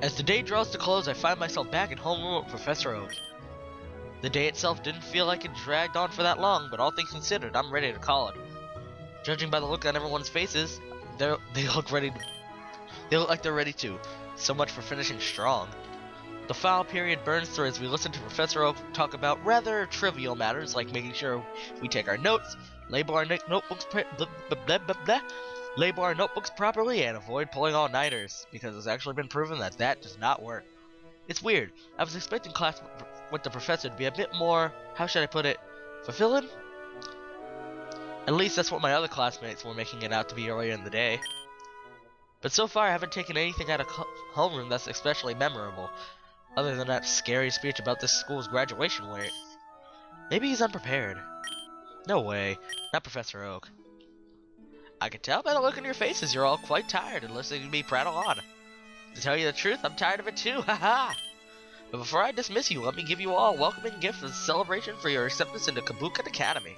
As the day draws to close, I find myself back in homeroom with Professor Oak. The day itself didn't feel like it dragged on for that long, but all things considered, I'm ready to call it. Judging by the look on everyone's faces, they look ready. They look like they're ready to. So much for finishing strong. The foul period burns through as we listen to Professor Oak talk about rather trivial matters like making sure we take our notes, label our notebooks properly, and avoid pulling all-nighters, because it's actually been proven that that does not work. It's weird. I was expecting class with the professor to be a bit more, how should I put it, fulfilling? At least that's what my other classmates were making it out to be earlier in the day. But so far I haven't taken anything out of homeroom that's especially memorable, other than that scary speech about this school's graduation rate. Maybe he's unprepared. No way, not Professor Oak. I can tell by the look on your faces you're all quite tired and listening to me prattle on. To tell you the truth, I'm tired of it too, haha! But before I dismiss you, let me give you all a welcoming gift as a celebration for your acceptance into Kabuki Academy.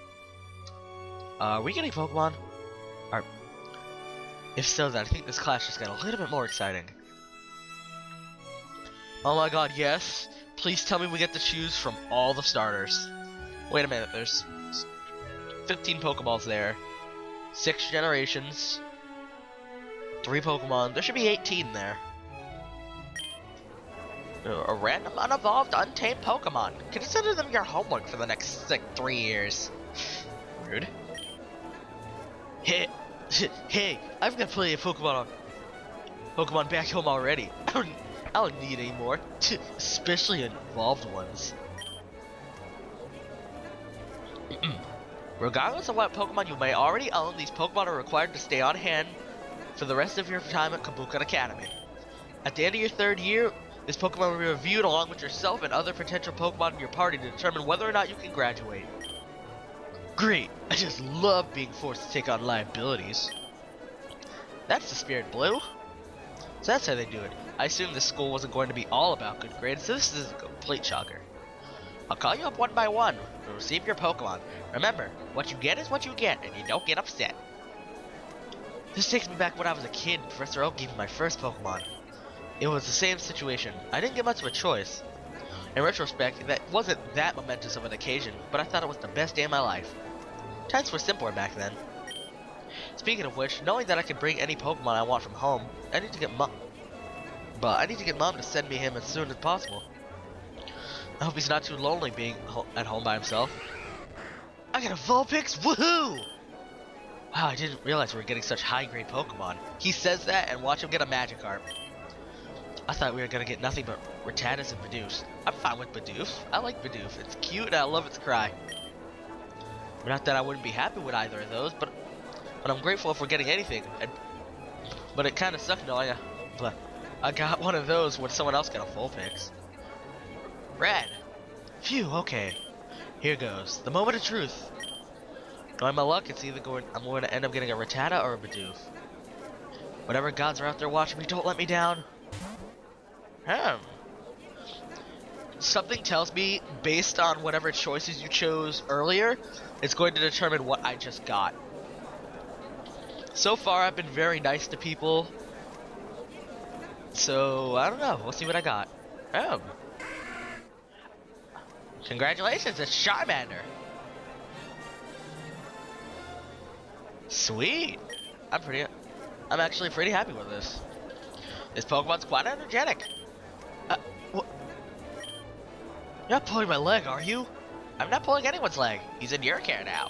Are we getting Pokemon? If so, then I think this class just got a little bit more exciting. Oh my god, yes! Please tell me we get to choose from all the starters. Wait a minute, there's 15 Pokeballs there. 6 generations. 3 Pokemon. There should be 18 there. A random unevolved untamed Pokemon. Consider them your homework for the next, like, 3 years. Rude. Hey, I've got plenty of Pokemon back home already. I don't need any more, especially evolved ones. Regardless of what Pokemon you may already own, these Pokemon are required to stay on hand for the rest of your time at Kabuki Academy. At the end of your 3rd year, this Pokemon will be reviewed along with yourself and other potential Pokemon in your party to determine whether or not you can graduate. Great! I just love being forced to take on liabilities. That's the spirit, Blue. So that's how they do it. I assumed this school wasn't going to be all about good grades, so this is a complete shocker. I'll call you up one by one to receive your Pokemon. Remember, what you get is what you get, and you don't get upset. This takes me back when I was a kid and Professor Oak gave me my first Pokemon. It was the same situation. I didn't get much of a choice. In retrospect, that wasn't that momentous of an occasion, but I thought it was the best day of my life. Times were simpler back then. Speaking of which, knowing that I could bring any Pokemon I want from home, I need to get Mom to send me him as soon as possible. I hope he's not too lonely being at home by himself. I got a Vulpix! Woohoo! Wow, I didn't realize we were getting such high-grade Pokemon. He says that, and watch him get a Magikarp. I thought we were gonna get nothing but Rattatas and Bidoof. I'm fine with Bidoof. I like Bidoof. It's cute and I love its cry. Not that I wouldn't be happy with either of those, but I'm grateful if we're getting anything. But it kind of sucked knowing I got one of those when someone else got a Vulpix. Red. Phew. Okay. Here goes. The moment of truth. Knowing my luck, it's either I'm going to end up getting a Rattata or a Bidoof. Whatever gods are out there watching me, don't let me down. Something tells me, based on whatever choices you chose earlier, it's going to determine what I just got. So far, I've been very nice to people. So, I don't know. We'll see what I got. Congratulations, it's Charmander. Sweet. I'm actually pretty happy with this. This Pokemon's quite energetic. What? You're not pulling my leg, are you? I'm not pulling anyone's leg. He's in your care now.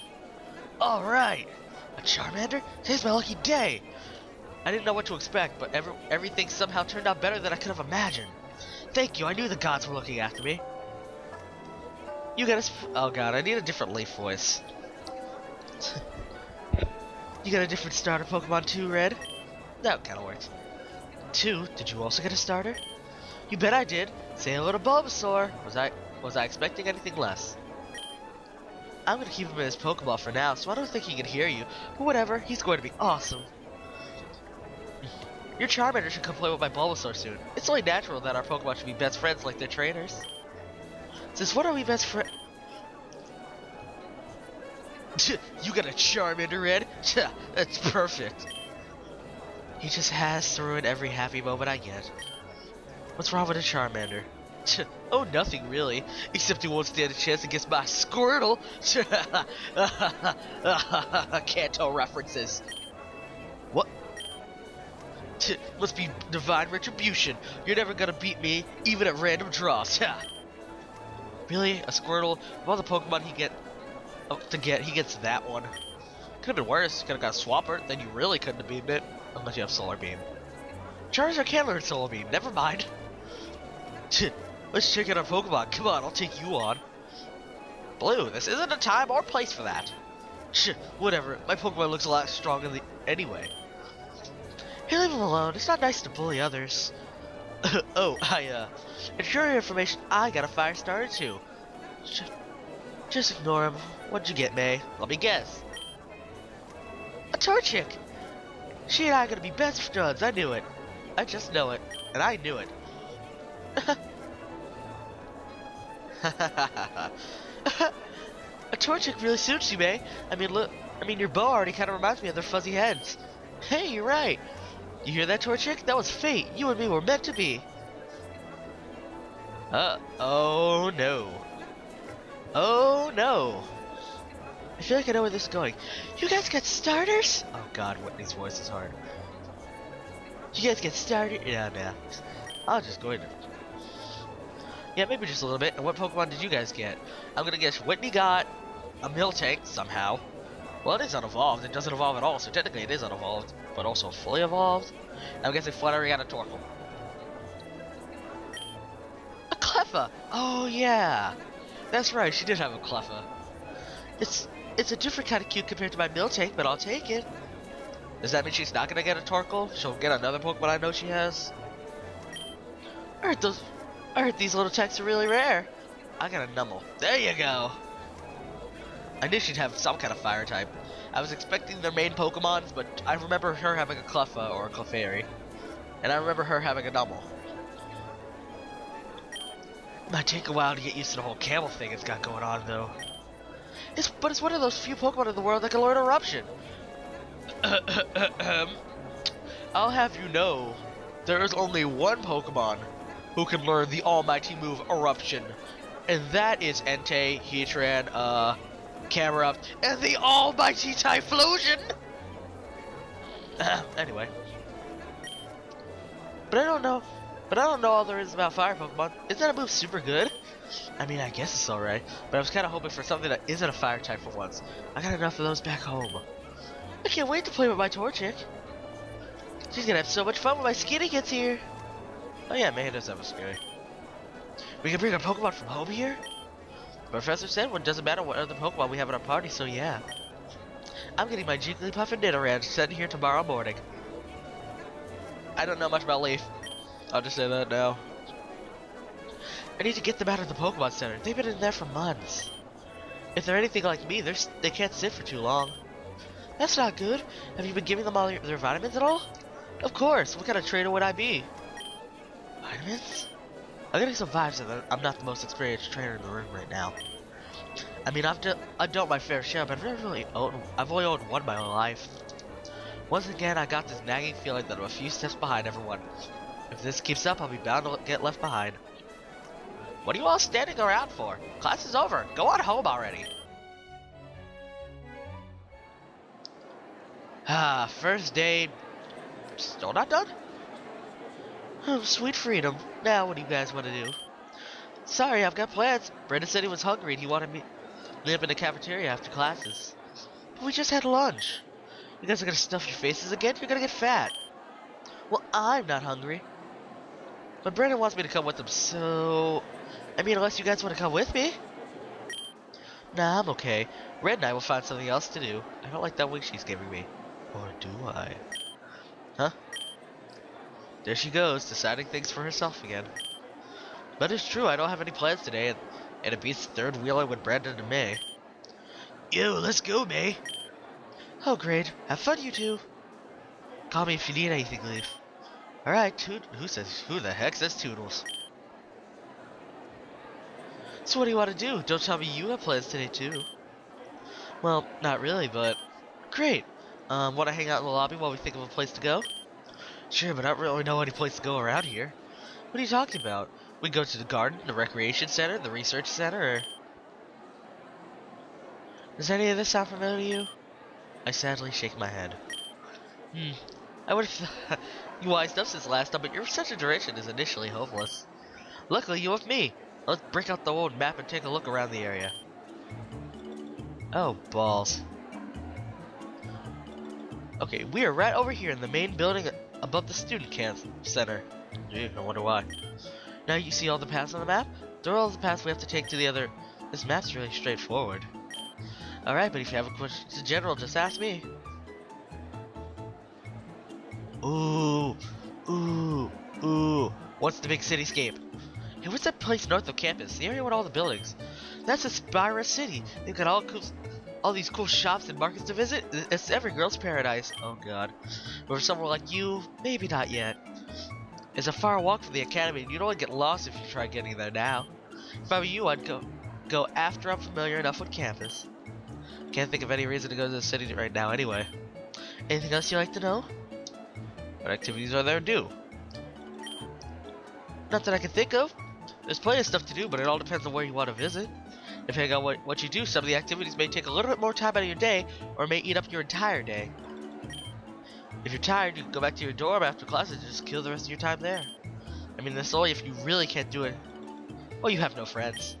Alright. A Charmander? Today's my lucky day. I didn't know what to expect, but everything somehow turned out better than I could have imagined. Thank you, I knew the gods were looking after me. You got a oh god, I need a different Leaf voice. You got a different starter Pokemon too, Red? That kinda works. 2, did you also get a starter? You bet I did. Say hello to Bulbasaur. Was I expecting anything less? I'm gonna keep him in his Pokeball for now, so I don't think he can hear you. But whatever, he's going to be awesome. Your Charmander should come play with my Bulbasaur soon. It's only natural that our Pokemon should be best friends like their trainers. Since when are we best friends? You got a Charmander, Red? That's perfect. He just has to ruin every happy moment I get. What's wrong with a Charmander? Oh, nothing really. Except he won't stand a chance against my Squirtle. Kanto references. What? Must be divine retribution. You're never gonna beat me, even at random draws. Really? A Squirtle? Of all the Pokemon he gets that one. Could've been worse. Could've got Swampert, then you really couldn't have beaten it. Unless you have Solar Beam. Charizard can learn Solar Beam, never mind. Let's check out our Pokemon. Come on, I'll take you on. Blue, this isn't a time or place for that. Whatever, my Pokemon looks a lot stronger anyway. Hey, leave him alone. It's not nice to bully others. Oh, and for your information, I got a fire starter too. Just ignore him. What'd you get, May? Let me guess. A Torchic! She and I are gonna be best friends, I knew it. I just know it. And I knew it. A Torchic really suits you, May. I mean, look. Your bow already kind of reminds me of their fuzzy heads. Hey, you're right. You hear that, Torchic? That was fate. You and me were meant to be. Oh no. Oh no. I feel like I know where this is going. You guys got starters? Oh god, Whitney's voice is hard. You guys get started? Yeah, nah. I'll just go in. Yeah, maybe just a little bit. And what Pokemon did you guys get? I'm gonna guess Whitney got a Miltank somehow. Well, it is unevolved. It doesn't evolve at all, so technically it is unevolved, but also fully evolved. And I'm guessing Fluttery got a Torkoal. A Cleffa! Oh yeah, that's right. She did have a Cleffa. It's a different kind of cute compared to my Miltank, but I'll take it. Does that mean she's not gonna get a Torkoal? She'll get another Pokemon I know she has. I heard these little techs are really rare. I got a Numble. There you go. I knew she'd have some kind of fire type. I was expecting their main Pokemons, but I remember her having a Cleffa or a Clefairy. And I remember her having a Numble. Might take a while to get used to the whole camel thing it's got going on, though. But it's one of those few Pokemon in the world that can learn Eruption. I'll have you know, there is only one Pokemon who can learn the almighty move Eruption. And that is Entei, Heatran, Camerupt, and the almighty Typhlosion! Anyway. But I don't know all there is about fire Pokemon. Is that a move super good? I mean, I guess it's alright, but I was kind of hoping for something that isn't a fire type for once. I got enough of those back home. I can't wait to play with my Torchic. She's gonna have so much fun when my Skinny gets here. Oh yeah, May does have a Skinny. We can bring our Pokemon from home here? The professor said it doesn't matter what other Pokemon we have at our party, so yeah. I'm getting my Jigglypuff and Nidoran sent here tomorrow morning. I don't know much about Leaf. I'll just say that now. I need to get them out of the Pokemon Center. They've been in there for months. If they're anything like me, they can't sit for too long. That's not good. Have you been giving them all their vitamins at all? Of course. What kind of trainer would I be? Vitamins? I'm getting some vibes that I'm not the most experienced trainer in the room right now. I mean, I've done my fair share, but I've only owned one my whole life. Once again, I got this nagging feeling that I'm a few steps behind everyone. If this keeps up, I'll be bound to get left behind. What are you all standing around for? Class is over. Go on home already. First day. Still not done? Oh, sweet freedom. Now, what do you guys want to do? Sorry, I've got plans. Brandon said he was hungry and he wanted me to live in the cafeteria after classes. But we just had lunch. You guys are gonna stuff your faces again? You're gonna get fat. Well, I'm not hungry. But Brandon wants me to come with him, so... I mean, unless you guys want to come with me? Nah, I'm okay. Red and I will find something else to do. I don't like that wig she's giving me. Or do I? Huh? There she goes, deciding things for herself again. But it's true, I don't have any plans today, and it beats third wheeler with Brandon and May. Yo, let's go, May! Oh, great. Have fun, you two. Call me if you need anything, Leaf. Alright, who the heck says Toodles? So what do you want to do? Don't tell me you have plans today, too. Well, not really, but... Great! Want to hang out in the lobby while we think of a place to go? Sure, but I don't really know any place to go around here. What are you talking about? We go to the garden, the recreation center, the research center, or... Does any of this sound familiar to you? I sadly shake my head. I would have you wised up since last time, but your such a direction is initially hopeless. Luckily, you're with me. Let's break out the old map and take a look around the area. Oh, balls. Okay, we are right over here in the main building above the student camp center. Gee, I wonder why. Now you see all the paths on the map? They're all the paths we have to take to the other... This map's really straightforward. Alright, but if you have a question in general, just ask me. Ooh. What's the big cityscape? Hey, what's that place north of campus? The area with all the buildings. That's Aspira City. They've got all these cool shops and markets to visit. It's every girl's paradise. Oh god. But for someone like you, maybe not yet. It's a far walk from the academy, and you'd only get lost if you try getting there now. If I were you, I'd go after I'm familiar enough with campus. Can't think of any reason to go to the city right now anyway. Anything else you'd like to know? What activities are there to do? Not that I can think of. There's plenty of stuff to do, but it all depends on where you want to visit. Depending on what you do, some of the activities may take a little bit more time out of your day, or may eat up your entire day. If you're tired, you can go back to your dorm after class and just kill the rest of your time there. I mean, that's only if you really can't do it. Well, you have no friends.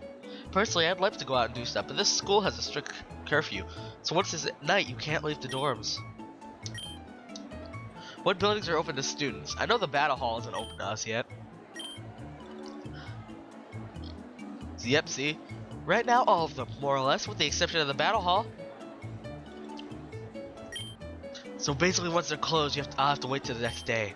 Personally, I'd love to go out and do stuff, but this school has a strict curfew, so once it's at night, you can't leave the dorms. What buildings are open to students? I know the battle hall isn't open to us yet. Yep, see? Right now, all of them, more or less, with the exception of the battle hall. So basically, once they're closed, I'll have to wait till the next day.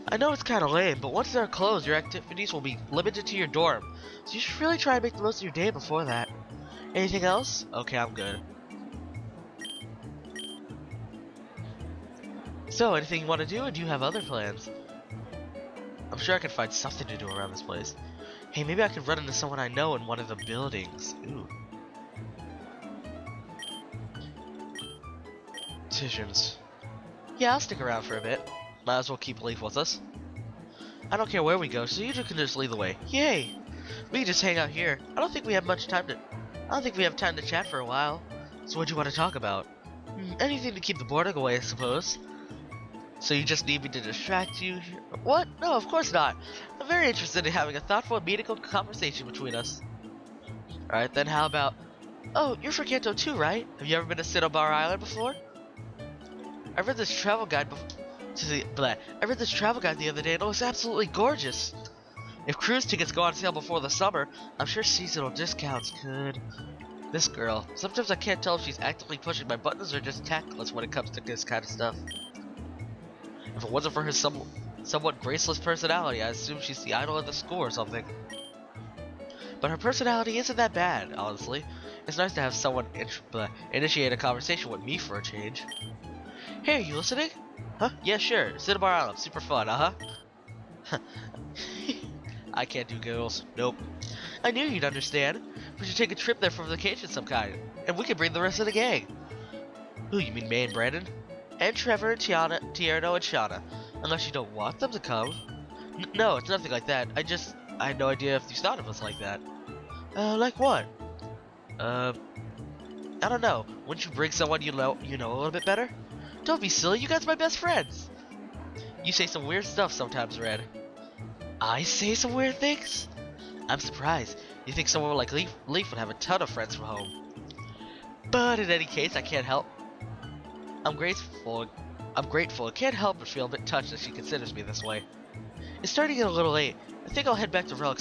I know it's kind of lame, but once they're closed, your activities will be limited to your dorm. So you should really try and make the most of your day before that. Anything else? Okay, I'm good. So, anything you want to do, or do you have other plans? I'm sure I can find something to do around this place. Hey, maybe I could run into someone I know in one of the buildings. Ooh. Decisions. Yeah, I'll stick around for a bit. Might as well keep Leaf with us. I don't care where we go, so you two can just lead the way. Yay! We can just hang out here. I don't think we have time to chat for a while. So what do you want to talk about? Anything to keep the boredom away, I suppose. So you just need me to distract you? What? No, of course not. I'm very interested in having a thoughtful and meaningful conversation between us. Alright, then how about... Oh, you're from Kanto too, right? Have you ever been to Cinnabar Island before? I read this travel guide the other day and it was absolutely gorgeous. If cruise tickets go on sale before the summer, I'm sure seasonal discounts could... This girl. Sometimes I can't tell if she's actively pushing my buttons or just tactless when it comes to this kind of stuff. If it wasn't for her somewhat graceless personality, I assume she's the idol of the school or something. But her personality isn't that bad, honestly. It's nice to have someone initiate a conversation with me for a change. Hey, are you listening? Huh? Yeah, sure. Cinnabar Island, super fun, uh-huh. I can't do girls. Nope. I knew you'd understand. We should take a trip there for vacation some kind, and we can bring the rest of the gang. Who, you mean May and Brandon? And Trevor and Tierno and Shauna. Unless you don't want them to come. No, it's nothing like that. I had no idea if you thought of us like that. Like what? I don't know. Wouldn't you bring someone you know a little bit better? Don't be silly, you guys are my best friends. You say some weird stuff sometimes, Red. I say some weird things? I'm surprised. You think someone like Leaf would have a ton of friends from home. But in any case, I can't help. I'm grateful. I can't help but feel a bit touched that she considers me this way. It's starting to get a little late. I think I'll head back to Relic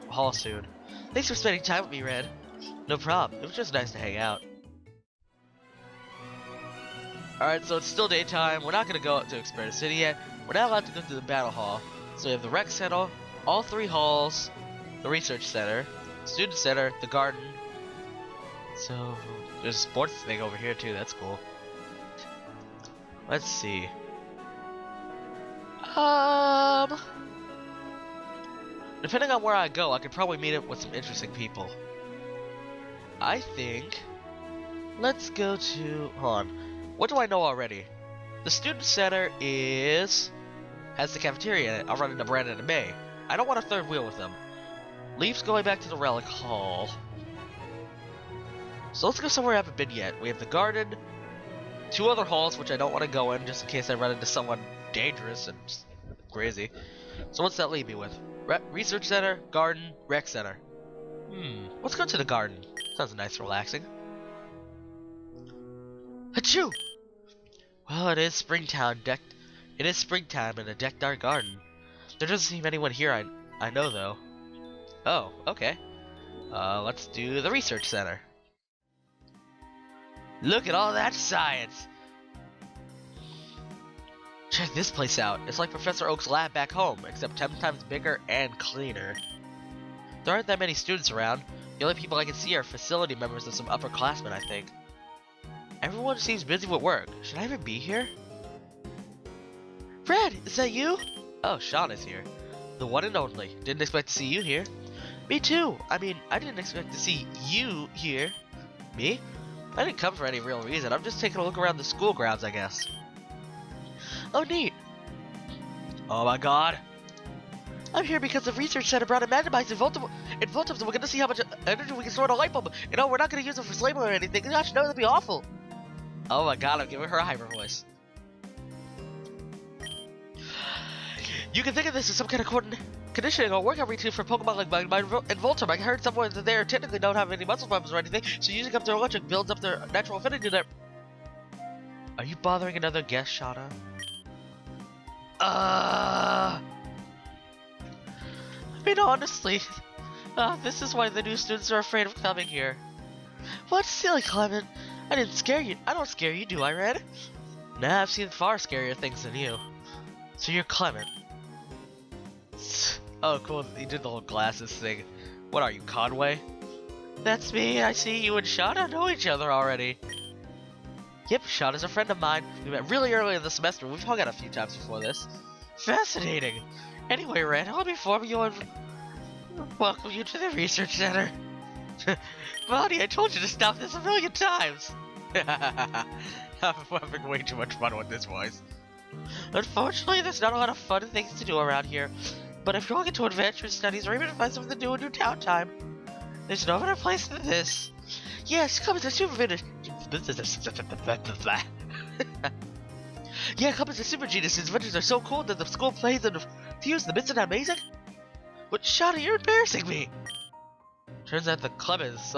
Hall soon. Thanks for spending time with me, Red. No problem. It was just nice to hang out. Alright, so it's still daytime. We're not going to go out to Aspira City yet. We're not allowed to go to the Battle Hall. So we have the Rec Center, all three halls, the Research Center, Student Center, the Garden. So there's a sports thing over here too. That's cool. Let's see. Depending on where I go, I could probably meet up with some interesting people. I think... Let's go to... Hold on. What do I know already? The Student Center is... Has the cafeteria in it. I'll run into Brandon and May. I don't want a third wheel with them. Leaf's going back to the relic hall. So let's go somewhere I haven't been yet. We have the garden, 2 other halls which I don't want to go in just in case I run into someone dangerous and crazy. So what's that leave me with? Research center, garden, rec center. Let's go to the garden. Sounds nice and relaxing. Achoo! Well, it is springtime in a decked out garden. There doesn't seem anyone here I know though. Oh, okay. Let's do the research center. Look at all that science! Check this place out. It's like Professor Oak's lab back home, except 10 times bigger and cleaner. There aren't that many students around. The only people I can see are facility members and some upperclassmen, I think. Everyone seems busy with work. Should I even be here? Fred, is that you? Oh, Sean is here. The one and only. Didn't expect to see you here. Me too. I mean, I didn't expect to see you here. Me? I didn't come for any real reason. I'm just taking a look around the school grounds, I guess. Oh, neat. Oh my god. I'm here because the research center brought a Magnemite in Voltives, and we're gonna see how much energy we can store in a light bulb. You know, we're not gonna use it for slavery or anything. Gosh, no, that'd be awful. Oh my god, I'm giving her a hyper voice. You can think of this as some kind of conditioning or workout routine for Pokemon like Magnemite and Voltorb. I heard somewhere that they technically don't have any muscle fibers or anything, so using up their electric builds up their natural affinity there. Are you bothering another guest, Shauna? I mean, honestly, this is why the new students are afraid of coming here. What, silly Clement? I didn't scare you. I don't scare you, do I, Red? Nah, I've seen far scarier things than you. So you're Clement. Oh, cool. You did the whole glasses thing. What are you, Conway? That's me. I see you and Shauna know each other already. Yep, Shauna's a friend of mine. We met really early in the semester. We've hung out a few times before this. Fascinating. Anyway, Red, let me inform you and welcome you to the research center. Bonnie, I told you to stop this a million times. I'm having way too much fun with this voice. Unfortunately, there's not a lot of fun things to do around here. But if you're looking to adventure studies or even to find something to do in your downtime, there's no better place than this. Yes, come to Super Genius. Yeah, come to Super Genius. His adventures are so cool that the school plays and fuse them. Isn't that amazing? But Shauna, you're embarrassing me. Turns out that Clement is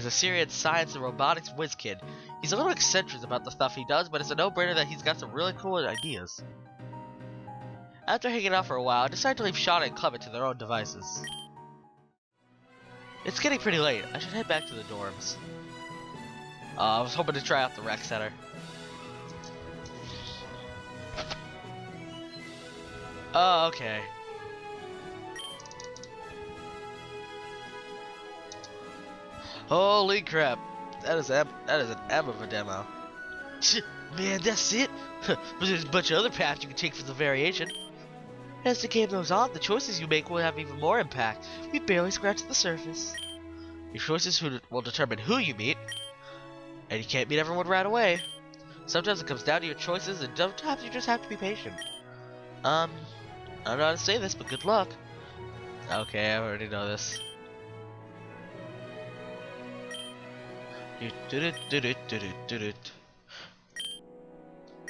a Syrian science and robotics whiz kid. He's a little eccentric about the stuff he does, but it's a no-brainer that he's got some really cool ideas. After hanging out for a while, I decided to leave Shauna and Clement to their own devices. It's getting pretty late. I should head back to the dorms. I was hoping to try out the rec center. Oh, okay. Holy crap. That is an M of a demo. Man, that's it? But there's a bunch of other paths you can take for the variation. As the game goes on, the choices you make will have even more impact. We barely scratched the surface. Your choices will determine who you meet, and you can't meet everyone right away. Sometimes it comes down to your choices, and sometimes you just have to be patient. I don't know how to say this, but good luck. Okay, I already know this.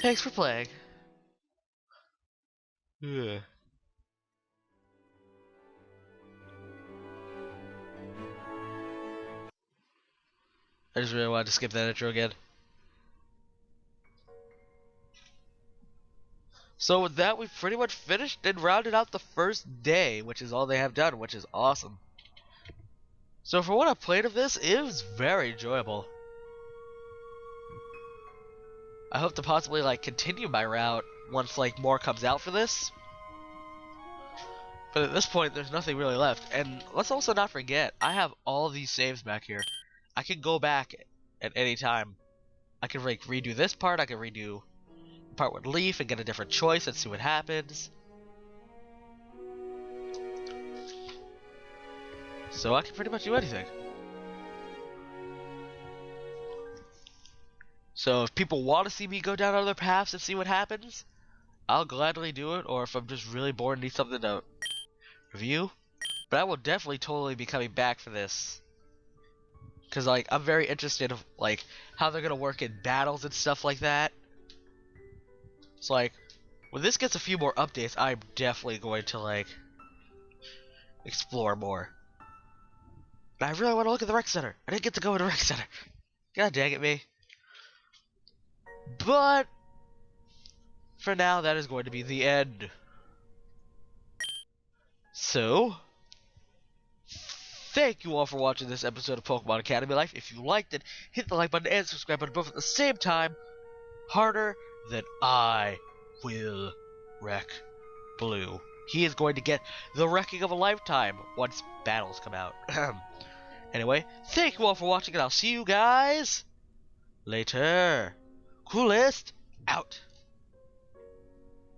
Thanks for playing. Yeah. I just really wanted to skip that intro again. So with that, we've pretty much finished and rounded out the first day, which is all they have done, which is awesome. So for what I played of this, it was very enjoyable. I hope to possibly like continue my route once like more comes out for this. But at this point, there's nothing really left. And let's also not forget, I have all these saves back here. I can go back at any time. I can like redo this part, I can redo the part with Leaf and get a different choice and see what happens. So I can pretty much do anything. So if people want to see me go down other paths and see what happens, I'll gladly do it, or if I'm just really bored and need something to review. But I will definitely totally be coming back for this. Cause like I'm very interested of like how they're gonna work in battles and stuff like that. So like when this gets a few more updates, I'm definitely going to like explore more. But I really want to look at the rec center. I didn't get to go to the rec center. God dang it me. But for now, that is going to be the end. So, thank you all for watching this episode of Pokemon Academy Life. If you liked it, hit the like button and subscribe button both at the same time. Harder than I will wreck Blue. He is going to get the wrecking of a lifetime once battles come out. Anyway, thank you all for watching, and I'll see you guys later. Coolest, out.